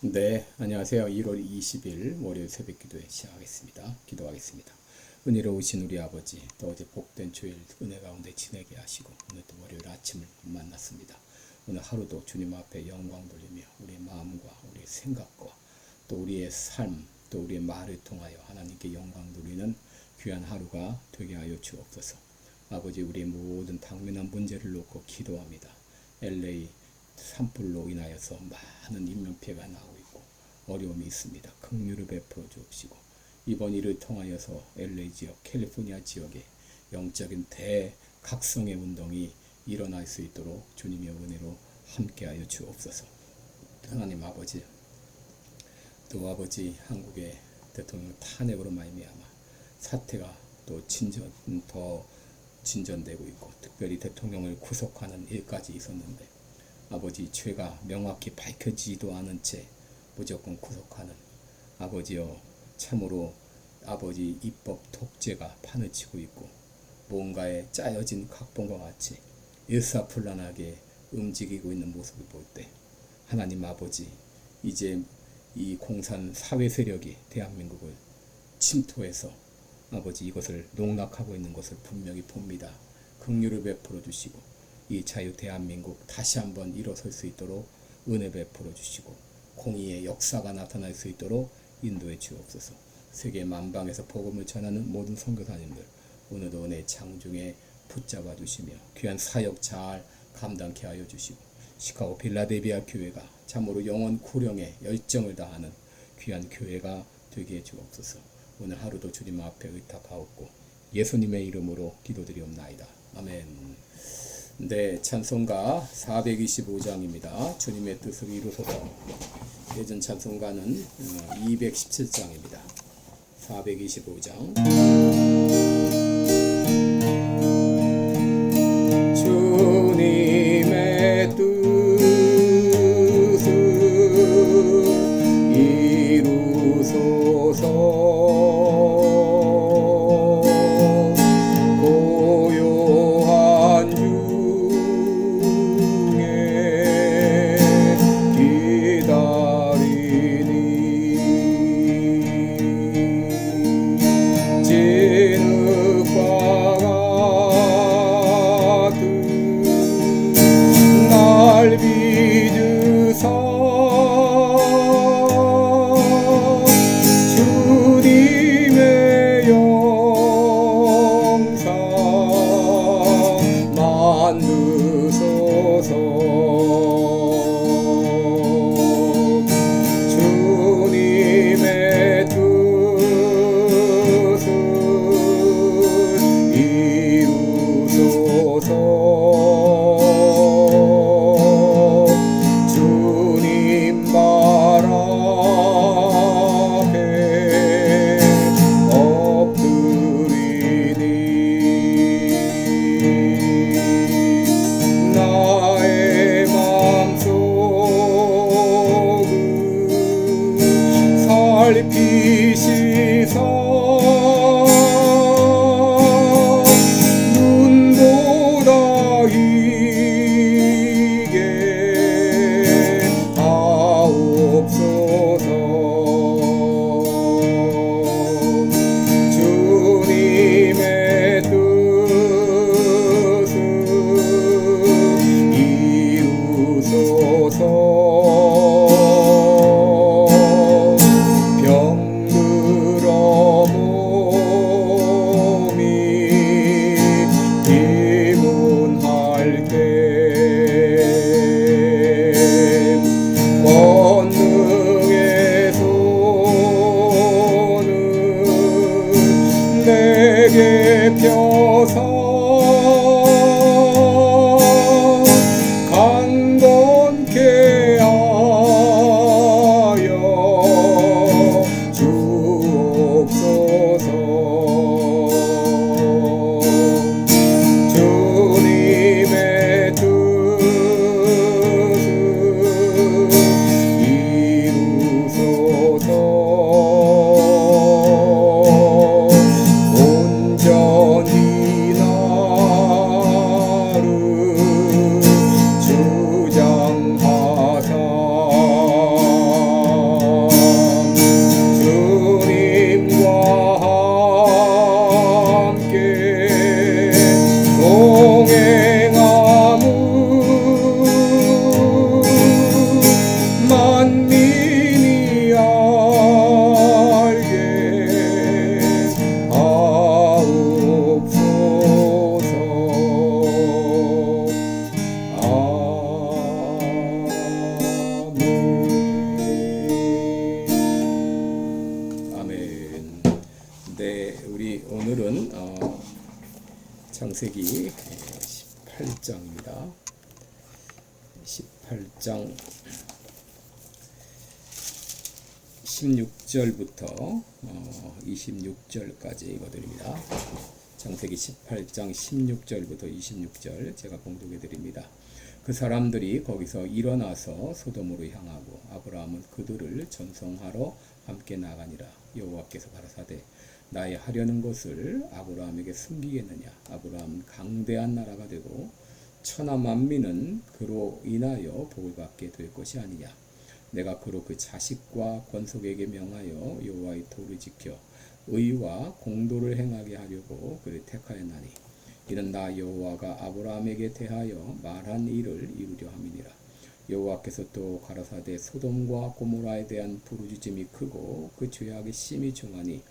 네, 안녕하세요. 1월 20일 월요일 새벽 기도회 시작하겠습니다. 기도하겠습니다. 은혜로우신 우리 아버지, 또 어제 복된 주일 은혜 가운데 지내게 하시고 오늘도 월요일 아침을 만났습니다. 오늘 하루도 주님 앞에 영광 돌리며 우리의 마음과 우리의 생각과 또 우리의 삶, 또 우리의 말을 통하여 하나님께 영광 돌리는 귀한 하루가 되게 하여 주옵소서. 아버지, 우리의 모든 당면한 문제를 놓고 기도합니다. LA 산불로 인하여서 많은 인명피해가 나오고 있고 어려움이 있습니다. 긍휼을 베풀어 주옵시고 이번 일을 통하여서 LA 지역, 캘리포니아 지역에 영적인 대각성의 운동이 일어날 수 있도록 주님의 은혜로 함께하여 주옵소서. 하나님 아버지, 또 아버지 한국의 대통령 탄핵으로 말미암아 사태가 또 더 진전되고 있고 특별히 대통령을 구속하는 일까지 있었는데 아버지, 죄가 명확히 밝혀지지도 않은 채 무조건 구속하는 아버지여, 참으로 아버지 입법 독재가 판을 치고 있고 뭔가에 짜여진 각본과 같이 일사불란하게 움직이고 있는 모습을 볼 때 하나님 아버지, 이제 이 공산 사회 세력이 대한민국을 침투해서 아버지 이것을 농락하고 있는 것을 분명히 봅니다. 긍휼을 베풀어 주시고 이 자유 대한민국 다시 한번 일어설 수 있도록 은혜 베풀어 주시고 공의의 역사가 나타날 수 있도록 인도해 주옵소서. 세계 만방에서 복음을 전하는 모든 선교사님들 오늘도 은혜 장중에 붙잡아 주시며 귀한 사역 잘 감당케 하여 주시고 시카고 필라델피아 교회가 참으로 영원 구령에 열정을 다하는 귀한 교회가 되게 해 주옵소서. 오늘 하루도 주님 앞에 의탁하옵고 예수님의 이름으로 기도드리옵나이다. 아멘. 네, 찬송가 425장입니다. 주님의 뜻을 이루소서. 예전 찬송가는 217장입니다. 425장. 주님의 뜻을 이루소서. 기다리니 창세기 18장입니다. 18장 16절부터 26절까지 읽어드립니다. 창세기 18장 16절부터 26절 제가 봉독해 드립니다. 그 사람들이 거기서 일어나서 소돔으로 향하고 아브라함은 그들을 전송하러 함께 나가니라. 여호와께서 가라사대 나의 하려는 것을 아브라함에게 숨기겠느냐. 아브라함은 강대한 나라가 되고 천하 만민은 그로 인하여 복을 받게 될 것이 아니냐. 내가 그로 그 자식과 권속에게 명하여 여호와의 도를 지켜 의와 공도를 행하게 하려고 그를 택하였나니 이는 나 여호와가 아브라함에게 대하여 말한 일을 이루려 함이니라. 여호와께서 또 가라사대 소돔과 고모라에 대한 부르짖음이 크고 그 죄악이 심히 중하니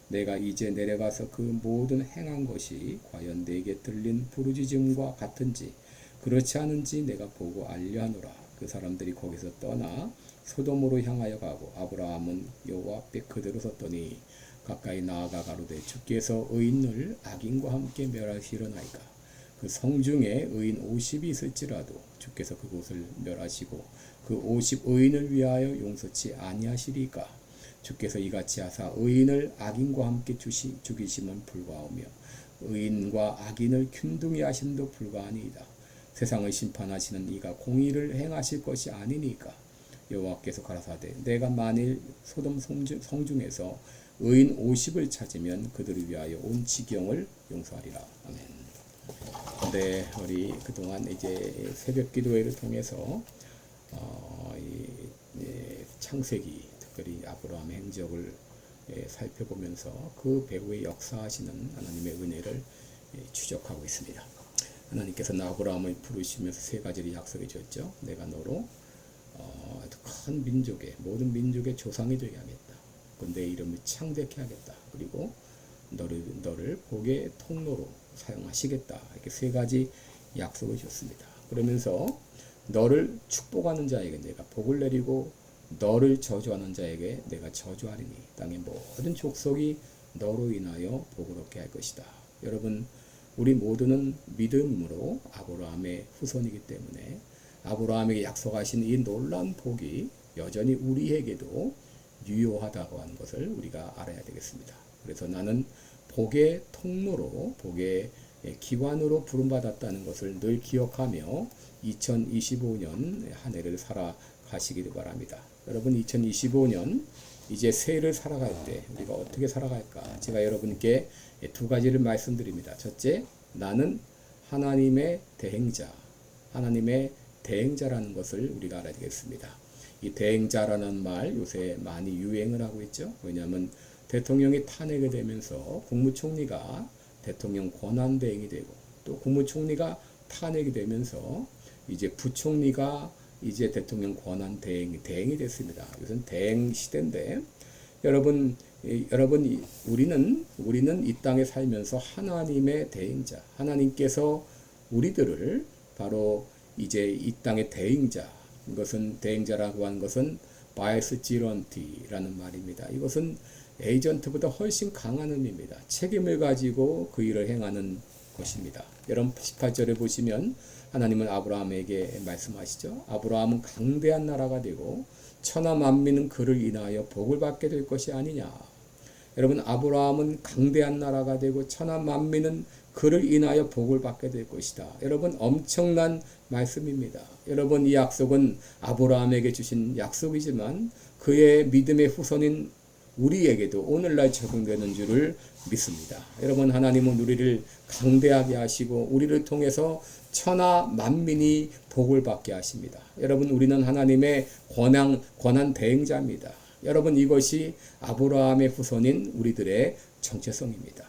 내가 이제 내려가서 그 모든 행한 것이 과연 내게 들린 부르짖음과 같은지 그렇지 않은지 내가 보고 알려하노라. 그 사람들이 거기서 떠나 소돔으로 향하여 가고 아브라함은 여호와 앞에 그대로 섰더니 가까이 나아가 가로되 주께서 의인을 악인과 함께 멸하시려나이까. 그 성중에 의인 50이 있을지라도 주께서 그곳을 멸하시고 그 50 의인을 위하여 용서치 아니하시리까. 주께서 이같이 하사 의인을 악인과 함께 죽이심은 불가하며 의인과 악인을 균등히 하심도 불가하니이다. 세상을 심판하시는 이가 공의를 행하실 것이 아니니까. 여호와께서 가라사대 내가 만일 소돔 성중에서 의인 50을 찾으면 그들을 위하여 온 지경을 용서하리라. 아멘. 네, 우리 그동안 이제 새벽 기도회를 통해서 창세기 특별히 아브라함의 행적을 살펴보면서 그 배후에 역사하시는 하나님의 은혜를 추적하고 있습니다. 하나님께서 아브라함을 부르시면서 세 가지를 약속해 주었죠. 내가 너로 큰 민족의 모든 민족의 조상이 되게 하겠다. 내 이름을 창대케 하겠다. 그리고 너를 복의 통로로 사용하시겠다. 이렇게 세 가지 약속을 줬습니다. 그러면서 너를 축복하는 자에게 내가 복을 내리고 너를 저주하는 자에게 내가 저주하리니 땅의 모든 족속이 너로 인하여 복을 얻게 할 것이다. 여러분, 우리 모두는 믿음으로 아브라함의 후손이기 때문에 아브라함에게 약속하신 이 놀라운 복이 여전히 우리에게도 유효하다고 하는 것을 우리가 알아야 되겠습니다. 그래서 나는 복의 통로로 복의 기관으로 부름받았다는 것을 늘 기억하며 2025년 한 해를 살아가시기를 바랍니다. 여러분, 2025년 이제 새해를 살아갈 때 우리가 어떻게 살아갈까? 제가 여러분께 두 가지를 말씀드립니다. 첫째, 나는 하나님의 대행자, 하나님의 대행자라는 것을 우리가 알아야 되겠습니다. 이 대행자라는 말 요새 많이 유행을 하고 있죠. 왜냐하면 대통령이 탄핵이 되면서 국무총리가 대통령 권한 대행이 되고 또 국무총리가 탄핵이 되면서 이제 부총리가 이제 대통령 권한 대행이 됐습니다. 이것은 대행 시대인데 여러분 우리는 이 땅에 살면서 하나님의 대행자, 하나님께서 우리들을 바로 이제 이 땅의 대행자, 이것은 대행자라고 하는 것은 바이스지런티라는 말입니다. 이것은 에이전트보다 훨씬 강한 의미입니다. 책임을 가지고 그 일을 행하는 것입니다. 여러분 18절에 보시면 하나님은 아브라함에게 말씀하시죠. 아브라함은 강대한 나라가 되고 천하 만민은 그를 인하여 복을 받게 될 것이 아니냐. 여러분, 아브라함은 강대한 나라가 되고 천하 만민은 그를 인하여 복을 받게 될 것이다. 여러분, 엄청난 말씀입니다. 여러분, 이 약속은 아브라함에게 주신 약속이지만 그의 믿음의 후손인 우리에게도 오늘날 적용되는 줄을 믿습니다. 여러분, 하나님은 우리를 강대하게 하시고 우리를 통해서 천하 만민이 복을 받게 하십니다. 여러분, 우리는 하나님의 권한 대행자입니다. 여러분, 이것이 아브라함의 후손인 우리들의 정체성입니다.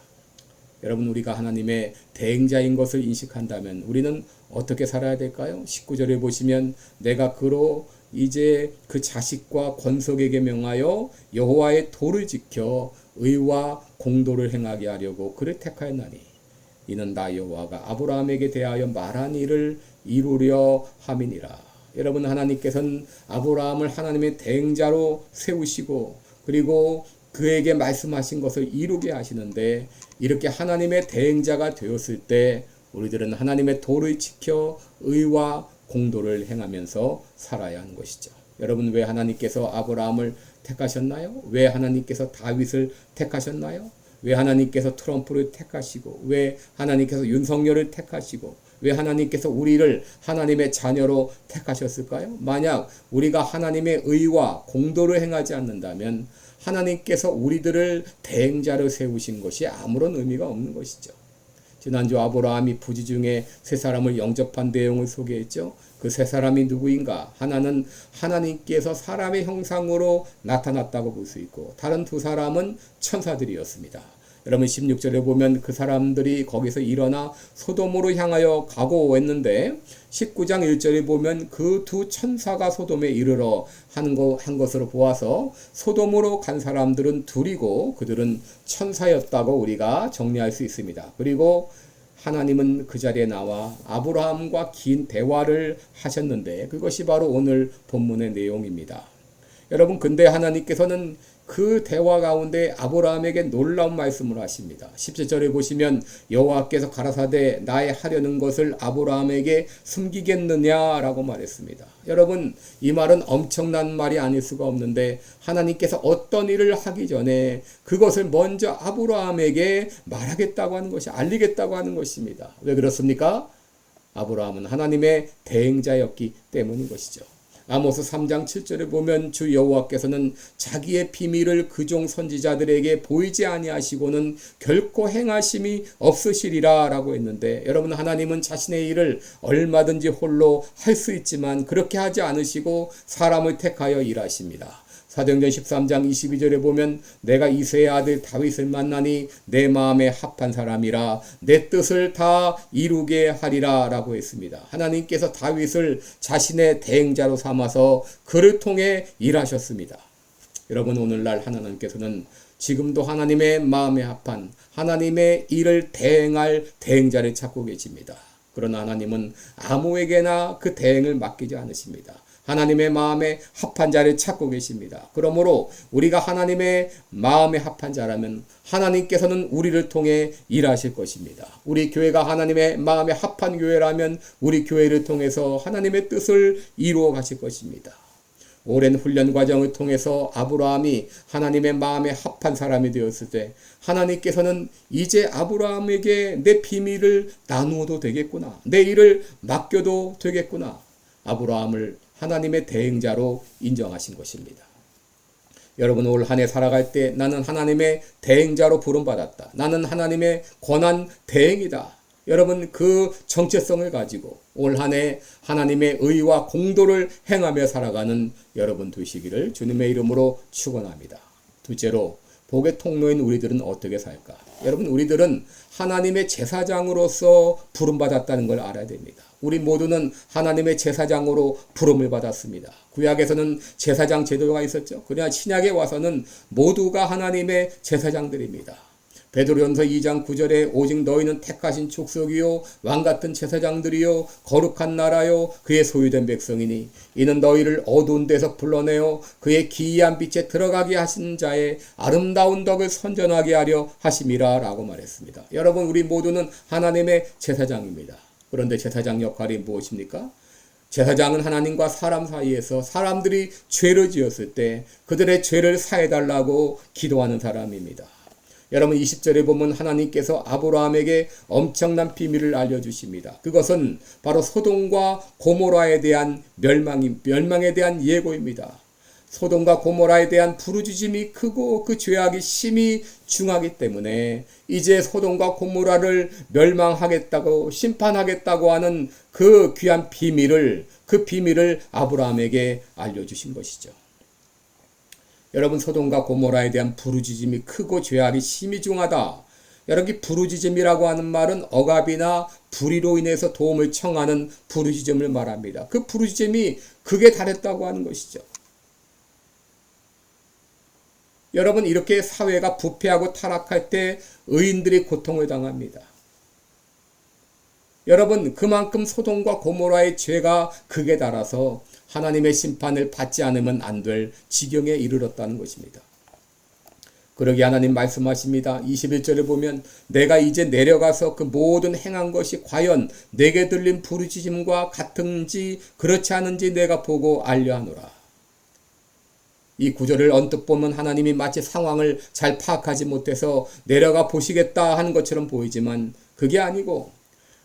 여러분, 우리가 하나님의 대행자인 것을 인식한다면 우리는 어떻게 살아야 될까요? 19절에 보시면 내가 그로 이제 그 자식과 권속에게 명하여 여호와의 도를 지켜 의와 공도를 행하게 하려고 그를 택하였나니 이는 나 여호와가 아브라함에게 대하여 말한 일을 이루려 함이니라. 여러분, 하나님께서는 아브라함을 하나님의 대행자로 세우시고 그리고 그에게 말씀하신 것을 이루게 하시는데, 이렇게 하나님의 대행자가 되었을 때 우리들은 하나님의 도를 지켜 의와 공도를 행하면서 살아야 하는 것이죠. 여러분, 왜 하나님께서 아브라함을 택하셨나요? 왜 하나님께서 다윗을 택하셨나요? 왜 하나님께서 트럼프를 택하시고, 왜 하나님께서 윤석열을 택하시고, 왜 하나님께서 우리를 하나님의 자녀로 택하셨을까요? 만약 우리가 하나님의 의와 공도를 행하지 않는다면 하나님께서 우리들을 대행자로 세우신 것이 아무런 의미가 없는 것이죠. 지난주 아브라함이 부지 중에 세 사람을 영접한 내용을 소개했죠. 그 세 사람이 누구인가? 하나는 하나님께서 사람의 형상으로 나타났다고 볼 수 있고, 다른 두 사람은 천사들이었습니다. 여러분, 16절에 보면 그 사람들이 거기서 일어나 소돔으로 향하여 가고 했는데, 19장 1절에 보면 그 두 천사가 소돔에 이르러 한 것으로 보아서 소돔으로 간 사람들은 둘이고 그들은 천사였다고 우리가 정리할 수 있습니다. 그리고 하나님은 그 자리에 나와 아브라함과 긴 대화를 하셨는데, 그것이 바로 오늘 본문의 내용입니다. 여러분, 근데 하나님께서는 그 대화 가운데 아브라함에게 놀라운 말씀을 하십니다. 17절에 보시면 여호와께서 가라사대 나의 하려는 것을 아브라함에게 숨기겠느냐라고 말했습니다. 여러분, 이 말은 엄청난 말이 아닐 수가 없는데, 하나님께서 어떤 일을 하기 전에 그것을 먼저 아브라함에게 말하겠다고 하는 것이, 알리겠다고 하는 것입니다. 왜 그렇습니까? 아브라함은 하나님의 대행자였기 때문인 것이죠. 아모스 3장 7절에 보면 주 여호와께서는 자기의 비밀을 그종 선지자들에게 보이지 아니하시고는 결코 행하심이 없으시리라 라고 했는데, 여러분, 하나님은 자신의 일을 얼마든지 홀로 할 수 있지만 그렇게 하지 않으시고 사람을 택하여 일하십니다. 사도행전 13장 22절에 보면 내가 이새의 아들 다윗을 만나니 내 마음에 합한 사람이라 내 뜻을 다 이루게 하리라 라고 했습니다. 하나님께서 다윗을 자신의 대행자로 삼아서 그를 통해 일하셨습니다. 여러분, 오늘날 하나님께서는 지금도 하나님의 마음에 합한 하나님의 일을 대행할 대행자를 찾고 계십니다. 그러나 하나님은 아무에게나 그 대행을 맡기지 않으십니다. 하나님의 마음에 합한 자를 찾고 계십니다. 그러므로 우리가 하나님의 마음에 합한 자라면 하나님께서는 우리를 통해 일하실 것입니다. 우리 교회가 하나님의 마음에 합한 교회라면 우리 교회를 통해서 하나님의 뜻을 이루어 가실 것입니다. 오랜 훈련 과정을 통해서 아브라함이 하나님의 마음에 합한 사람이 되었을 때 하나님께서는 이제 아브라함에게 내 비밀을 나누어도 되겠구나, 내 일을 맡겨도 되겠구나, 아브라함을 하나님의 대행자로 인정하신 것입니다. 여러분, 올 한 해 살아갈 때 나는 하나님의 대행자로 부름받았다, 나는 하나님의 권한 대행이다, 여러분, 그 정체성을 가지고 올 한 해 하나님의 의와 공도를 행하며 살아가는 여러분 되시기를 주님의 이름으로 축원합니다. 둘째로, 복의 통로인 우리들은 어떻게 살까? 여러분, 우리들은 하나님의 제사장으로서 부름받았다는 걸 알아야 됩니다. 우리 모두는 하나님의 제사장으로 부름을 받았습니다. 구약에서는 제사장 제도가 있었죠. 그러나 신약에 와서는 모두가 하나님의 제사장들입니다. 베드로전서 2장 9절에 오직 너희는 택하신 족속이요 왕같은 제사장들이요 거룩한 나라요 그의 소유된 백성이니 이는 너희를 어두운 데서 불러내어 그의 기이한 빛에 들어가게 하신 자의 아름다운 덕을 선전하게 하려 하심이라 라고 말했습니다. 여러분, 우리 모두는 하나님의 제사장입니다. 그런데 제사장 역할이 무엇입니까? 제사장은 하나님과 사람 사이에서 사람들이 죄를 지었을 때 그들의 죄를 사해달라고 기도하는 사람입니다. 여러분, 20절에 보면 하나님께서 아브라함에게 엄청난 비밀을 알려주십니다. 그것은 바로 소돔과 고모라에 대한 멸망에 대한 예고입니다. 소돔과 고모라에 대한 부르짖음이 크고 그 죄악이 심히 중하기 때문에 이제 소돔과 고모라를 멸망하겠다고 심판하겠다고 하는 그 귀한 비밀을, 그 비밀을 아브라함에게 알려주신 것이죠. 여러분, 소돔과 고모라에 대한 부르짖음이 크고 죄악이 심히 중하다. 여러분, 부르짖음이라고 하는 말은 억압이나 불의로 인해서 도움을 청하는 부르짖음을 말합니다. 그 부르짖음이 극에 달했다고 하는 것이죠. 여러분, 이렇게 사회가 부패하고 타락할 때 의인들이 고통을 당합니다. 여러분, 그만큼 소돔과 고모라의 죄가 극에 달아서 하나님의 심판을 받지 않으면 안 될 지경에 이르렀다는 것입니다. 그러기 하나님 말씀하십니다. 21절에 보면 내가 이제 내려가서 그 모든 행한 것이 과연 내게 들린 부르짖음과 같은지 그렇지 않은지 내가 보고 알려하노라. 이 구절을 언뜻 보면 하나님이 마치 상황을 잘 파악하지 못해서 내려가 보시겠다 하는 것처럼 보이지만 그게 아니고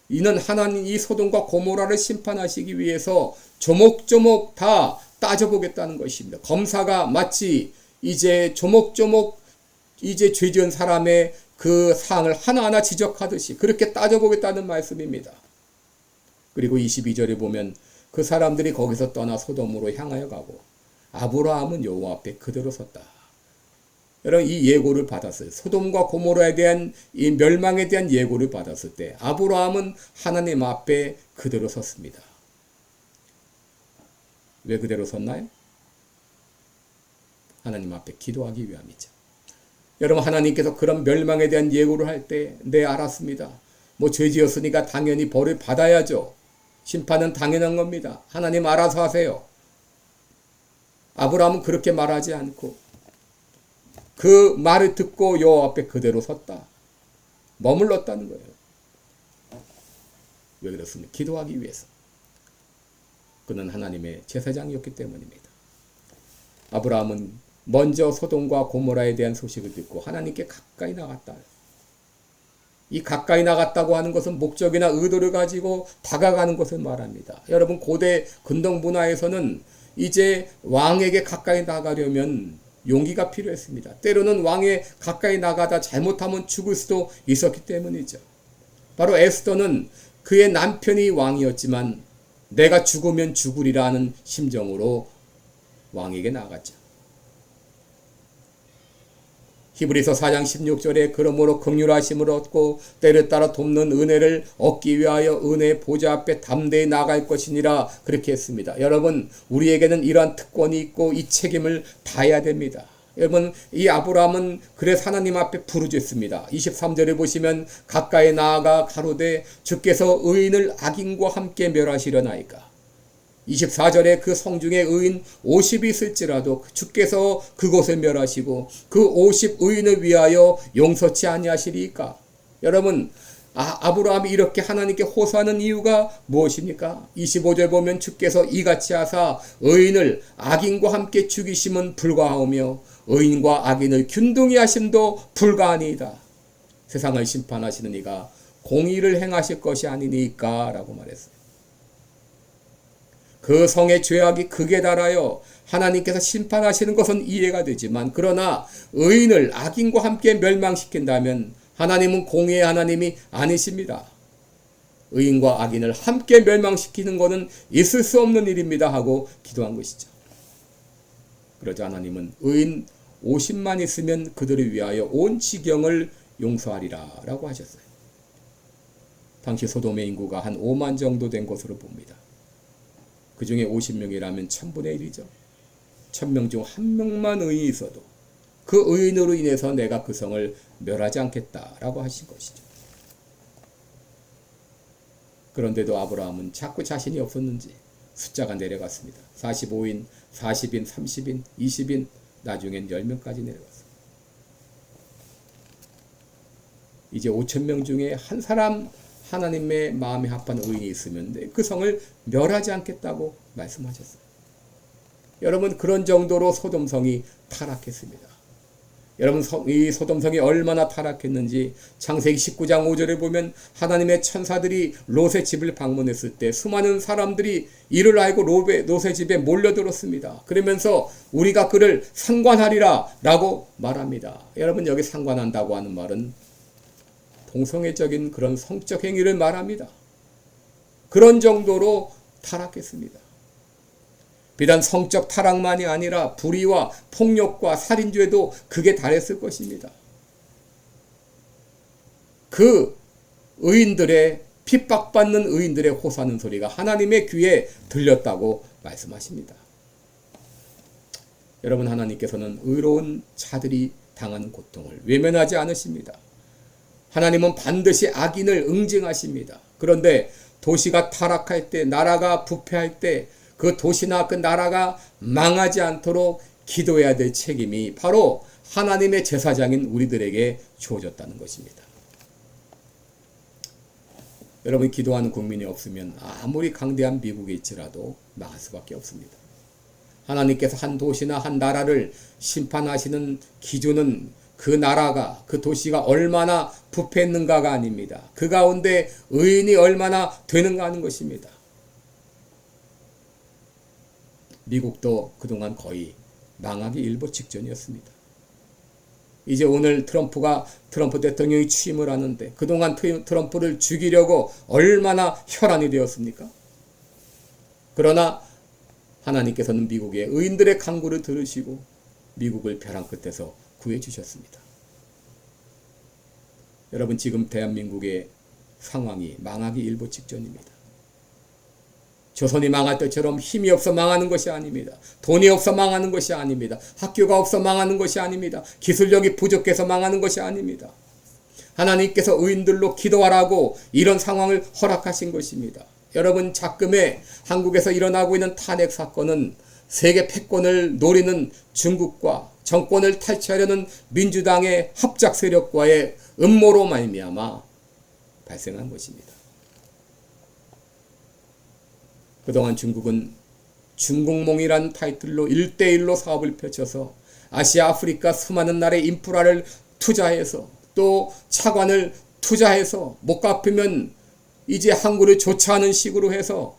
이는 하나님 이 소돔과 고모라를 심판하시기 위해서 조목조목 다 따져보겠다는 것입니다. 검사가 마치 이제 조목조목 이제 죄 지은 사람의 그 사항을 하나하나 지적하듯이 그렇게 따져보겠다는 말씀입니다. 그리고 22절에 보면 그 사람들이 거기서 떠나 소돔으로 향하여 가고 아브라함은 여호와 앞에 그대로 섰다. 여러분 이 예고를 받았어요. 소돔과 고모라에 대한 이 멸망에 대한 예고를 받았을 때 아브라함은 하나님 앞에 그대로 섰습니다. 왜 그대로 섰나요? 하나님 앞에 기도하기 위함이죠. 여러분 하나님께서 그런 멸망에 대한 예고를 할 때 네 알았습니다. 뭐 죄 지었으니까 당연히 벌을 받아야죠. 심판은 당연한 겁니다. 하나님 알아서 하세요. 아브라함은 그렇게 말하지 않고 그 말을 듣고 여호와 앞에 그대로 섰다. 머물렀다는 거예요. 왜 그렇습니까? 기도하기 위해서. 그는 하나님의 제사장이었기 때문입니다. 아브라함은 먼저 소돔과 고모라에 대한 소식을 듣고 하나님께 가까이 나갔다. 이 가까이 나갔다고 하는 것은 목적이나 의도를 가지고 다가가는 것을 말합니다. 여러분 고대 근동 문화에서는 이제 왕에게 가까이 나가려면 용기가 필요했습니다. 때로는 왕에 가까이 나가다 잘못하면 죽을 수도 있었기 때문이죠. 바로 에스더는 그의 남편이 왕이었지만 내가 죽으면 죽으리라는 심정으로 왕에게 나갔죠. 히브리서 4장 16절에 그러므로 긍휼하심을 얻고 때를 따라 돕는 은혜를 얻기 위하여 은혜의 보좌 앞에 담대히 나갈 것이니라 그렇게 했습니다. 여러분 우리에게는 이러한 특권이 있고 이 책임을 다해야 됩니다. 여러분 이 아브라함은 그래서 하나님 앞에 부르짖습니다. 23절에 보시면 가까이 나아가 가로되 주께서 의인을 악인과 함께 멸하시려나이까. 24절에 그 성중에 의인 50이 있을지라도 주께서 그곳을 멸하시고 그 50 의인을 위하여 용서치 아니하시리이까. 여러분 아브라함이 이렇게 하나님께 호소하는 이유가 무엇입니까? 25절 보면 주께서 이같이 하사 의인을 악인과 함께 죽이심은 불가하오며 의인과 악인을 균등히 하심도 불가하니이다. 세상을 심판하시는 이가 공의를 행하실 것이 아니니까 라고 말했어요. 그 성의 죄악이 극에 달하여 하나님께서 심판하시는 것은 이해가 되지만 그러나 의인을 악인과 함께 멸망시킨다면 하나님은 공의의 하나님이 아니십니다. 의인과 악인을 함께 멸망시키는 것은 있을 수 없는 일입니다 하고 기도한 것이죠. 그러자 하나님은 의인 50만 있으면 그들을 위하여 온 지경을 용서하리라 라고 하셨어요. 당시 소돔의 인구가 한 5만 정도 된 것으로 봅니다. 그 중에 50명이라면 1000분의 1이죠. 1000명 중 1명만 의인이 있어도 그 의인으로 인해서 내가 그 성을 멸하지 않겠다라고 하신 것이죠. 그런데도 아브라함은 자꾸 자신이 없었는지 숫자가 내려갔습니다. 45인, 40인, 30인, 20인, 나중엔 10명까지 내려갔습니다. 이제 5,000명 중에 한 사람 하나님의 마음에 합한 의인이 있으면 그 성을 멸하지 않겠다고 말씀하셨어요. 여러분 그런 정도로 소돔성이 타락했습니다. 여러분 이 소돔성이 얼마나 타락했는지 창세기 19장 5절에 보면 하나님의 천사들이 롯의 집을 방문했을 때 수많은 사람들이 이를 알고 롯의 집에 몰려들었습니다. 그러면서 우리가 그를 상관하리라 라고 말합니다. 여러분 여기 상관한다고 하는 말은 동성애적인 그런 성적 행위를 말합니다. 그런 정도로 타락했습니다. 비단 성적 타락만이 아니라 불의와 폭력과 살인죄도 극에 달했을 것입니다. 그 의인들의 핍박받는 의인들의 호소하는 소리가 하나님의 귀에 들렸다고 말씀하십니다. 여러분 하나님께서는 의로운 자들이 당하는 고통을 외면하지 않으십니다. 하나님은 반드시 악인을 응징하십니다. 그런데 도시가 타락할 때, 나라가 부패할 때 그 도시나 그 나라가 망하지 않도록 기도해야 될 책임이 바로 하나님의 제사장인 우리들에게 주어졌다는 것입니다. 여러분, 기도하는 국민이 없으면 아무리 강대한 미국이 있지라도 망할 수밖에 없습니다. 하나님께서 한 도시나 한 나라를 심판하시는 기준은 그 나라가, 그 도시가 얼마나 부패했는가가 아닙니다. 그 가운데 의인이 얼마나 되는가 하는 것입니다. 미국도 그동안 거의 망하기 일보 직전이었습니다. 이제 오늘 트럼프 대통령이 취임을 하는데 그동안 트럼프를 죽이려고 얼마나 혈안이 되었습니까? 그러나 하나님께서는 미국의 의인들의 간구를 들으시고 미국을 벼랑 끝에서 구해주셨습니다. 여러분, 지금 대한민국의 상황이 망하기 일보 직전입니다. 조선이 망할 때처럼 힘이 없어 망하는 것이 아닙니다. 돈이 없어 망하는 것이 아닙니다. 학교가 없어 망하는 것이 아닙니다. 기술력이 부족해서 망하는 것이 아닙니다. 하나님께서 의인들로 기도하라고 이런 상황을 허락하신 것입니다. 여러분, 작금에 한국에서 일어나고 있는 탄핵 사건은 세계 패권을 노리는 중국과 정권을 탈취하려는 민주당의 합작 세력과의 음모로 말미암아 발생한 것입니다. 그동안 중국은 중국몽이란 타이틀로 1대1로 사업을 펼쳐서 아시아, 아프리카 수많은 나라의 인프라를 투자해서 또 차관을 투자해서 못 갚으면 이제 항구를 조차하는 식으로 해서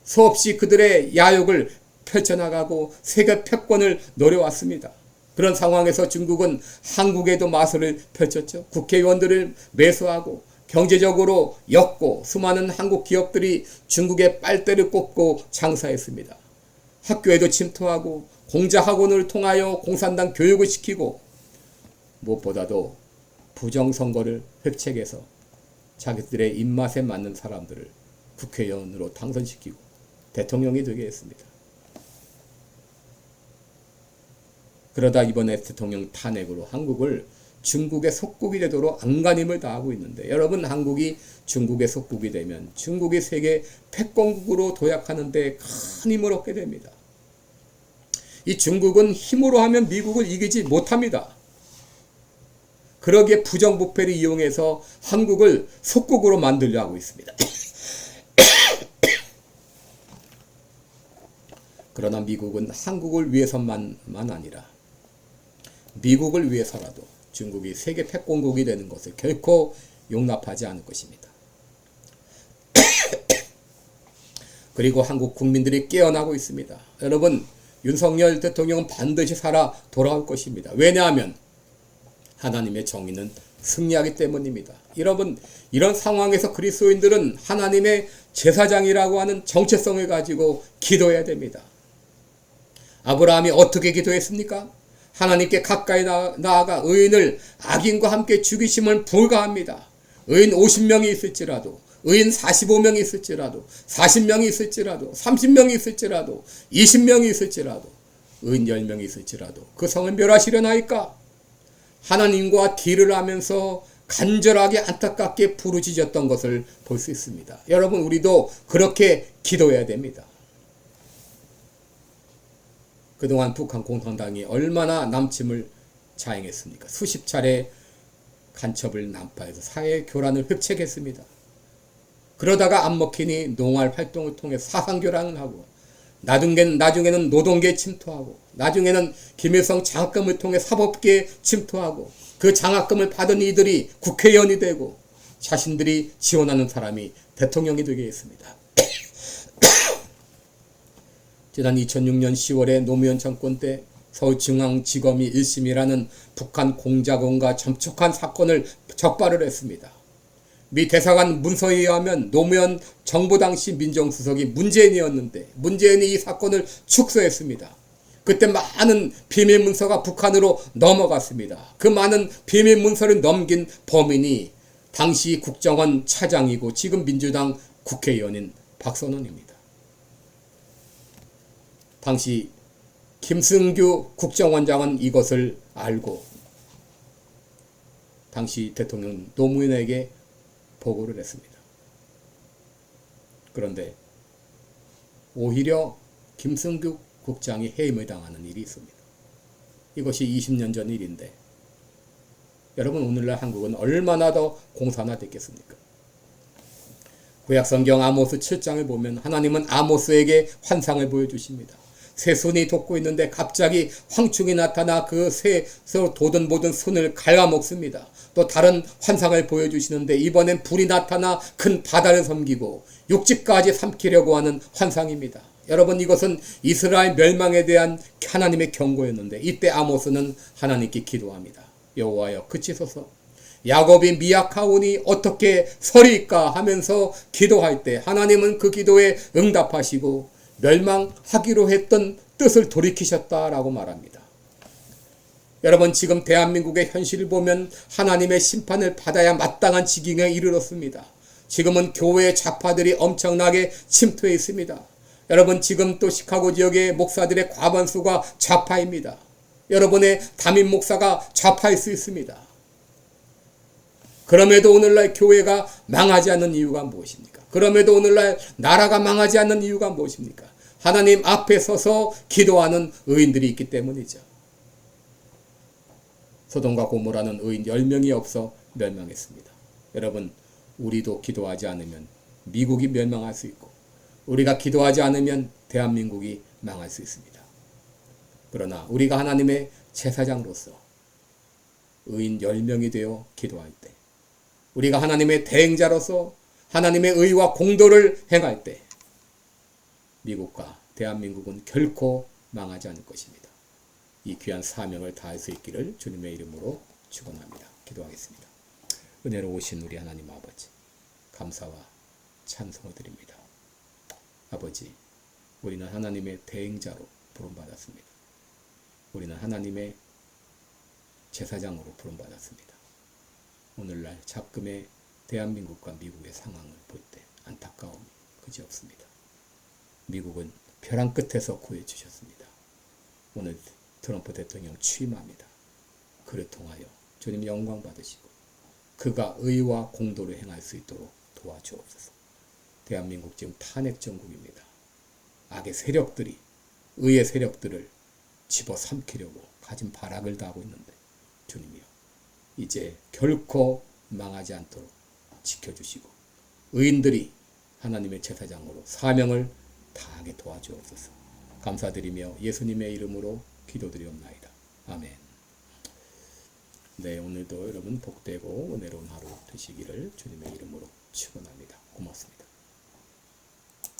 수없이 그들의 야욕을 펼쳐나가고 세계 패권을 노려왔습니다. 그런 상황에서 중국은 한국에도 마술을 펼쳤죠. 국회의원들을 매수하고 경제적으로 엮고 수많은 한국 기업들이 중국의 빨대를 꽂고 장사했습니다. 학교에도 침투하고 공자학원을 통하여 공산당 교육을 시키고 무엇보다도 부정선거를 획책해서 자기들의 입맛에 맞는 사람들을 국회의원으로 당선시키고 대통령이 되게 했습니다. 그러다 이번에 대통령 탄핵으로 한국을 중국의 속국이 되도록 안간힘을 다하고 있는데, 여러분, 한국이 중국의 속국이 되면 중국이 세계 패권국으로 도약하는 데 큰 힘을 얻게 됩니다. 이 중국은 힘으로 하면 미국을 이기지 못합니다. 그러기에 부정부패를 이용해서 한국을 속국으로 만들려 하고 있습니다. 그러나 미국은 한국을 위해서만 아니라 미국을 위해서라도 중국이 세계 패권국이 되는 것을 결코 용납하지 않을 것입니다. 그리고 한국 국민들이 깨어나고 있습니다. 여러분, 윤석열 대통령은 반드시 살아 돌아올 것입니다. 왜냐하면 하나님의 정의는 승리하기 때문입니다. 여러분, 이런 상황에서 그리스도인들은 하나님의 제사장이라고 하는 정체성을 가지고 기도해야 됩니다. 아브라함이 어떻게 기도했습니까? 하나님께 가까이 나아가 의인을 악인과 함께 죽이심을 불가합니다. 의인 50명이 있을지라도, 의인 45명이 있을지라도, 40명이 있을지라도, 30명이 있을지라도, 20명이 있을지라도, 의인 10명이 있을지라도 그 성을 멸하시려나이까? 하나님과 딜을 하면서 간절하게 안타깝게 부르짖었던 것을 볼 수 있습니다. 여러분, 우리도 그렇게 기도해야 됩니다. 그동안 북한 공산당이 얼마나 남침을 자행했습니까? 수십 차례 간첩을 난파해서 사회 교란을 획책했습니다. 그러다가 안 먹히니 농활 활동을 통해 사상교란을 하고, 나중에는 노동계에 침투하고, 나중에는 김일성 장학금을 통해 사법계에 침투하고, 그 장학금을 받은 이들이 국회의원이 되고 자신들이 지원하는 사람이 대통령이 되게 했습니다. 지난 2006년 10월에 노무현 정권 때 서울중앙지검이 1심이라는 북한 공작원과 접촉한 사건을 적발을 했습니다. 미 대사관 문서에 의하면 노무현 정부 당시 민정수석이 문재인이었는데 문재인이 이 사건을 축소했습니다. 그때 많은 비밀 문서가 북한으로 넘어갔습니다. 그 많은 비밀 문서를 넘긴 범인이 당시 국정원 차장이고 지금 민주당 국회의원인 박선원입니다. 당시 김승규 국정원장은 이것을 알고 당시 대통령 노무현에게 보고를 했습니다. 그런데 오히려 김승규 국장이 해임을 당하는 일이 있습니다. 이것이 20년 전 일인데 여러분 오늘날 한국은 얼마나 더 공산화됐겠습니까? 구약성경 아모스 7장을 보면 하나님은 아모스에게 환상을 보여주십니다. 새순이 돋고 있는데 갑자기 황충이 나타나 그 새서 돋은 모든 순을 갉아먹습니다. 또 다른 환상을 보여주시는데 이번엔 불이 나타나 큰 바다를 섬기고 육지까지 삼키려고 하는 환상입니다. 여러분 이것은 이스라엘 멸망에 대한 하나님의 경고였는데 이때 아모스는 하나님께 기도합니다. 여호와여 그치소서. 야곱이 미약하오니 어떻게 서리까 하면서 기도할 때 하나님은 그 기도에 응답하시고 멸망하기로 했던 뜻을 돌이키셨다라고 말합니다. 여러분 지금 대한민국의 현실을 보면 하나님의 심판을 받아야 마땅한 지경에 이르렀습니다. 지금은 교회의 좌파들이 엄청나게 침투해 있습니다. 여러분 지금 또 시카고 지역의 목사들의 과반수가 좌파입니다. 여러분의 담임 목사가 좌파일 수 있습니다. 그럼에도 오늘날 교회가 망하지 않는 이유가 무엇입니까? 그럼에도 오늘날 나라가 망하지 않는 이유가 무엇입니까? 하나님 앞에 서서 기도하는 의인들이 있기 때문이죠. 소돔과 고모라는 의인 10명이 없어 멸망했습니다. 여러분 우리도 기도하지 않으면 미국이 멸망할 수 있고 우리가 기도하지 않으면 대한민국이 망할 수 있습니다. 그러나 우리가 하나님의 제사장으로서 의인 10명이 되어 기도할 때 우리가 하나님의 대행자로서 하나님의 의와 공도를 행할 때 미국과 대한민국은 결코 망하지 않을 것입니다. 이 귀한 사명을 다할 수 있기를 주님의 이름으로 축원합니다. 기도하겠습니다. 은혜로우신 우리 하나님 아버지 감사와 찬송을 드립니다. 아버지 우리는 하나님의 대행자로 부름받았습니다. 우리는 하나님의 제사장으로 부름받았습니다. 오늘날 작금의 대한민국과 미국의 상황을 볼 때 안타까움이 그지없습니다. 미국은 벼랑 끝에서 구해주셨습니다. 오늘 트럼프 대통령 취임합니다. 그를 통하여 주님 영광 받으시고 그가 의와 공도를 행할 수 있도록 도와주옵소서. 대한민국 지금 탄핵 정국입니다. 악의 세력들이 의의 세력들을 집어삼키려고 가진 발악을 다하고 있는데 주님이여 이제 결코 망하지 않도록 지켜주시고 의인들이 하나님의 제사장으로 사명을 다하게 도와주옵소서. 감사드리며 예수님의 이름으로 기도드리옵나이다. 아멘. 네, 오늘도 여러분 복되고 은혜로운 하루 되시기를 주님의 이름으로 축원합니다. 고맙습니다.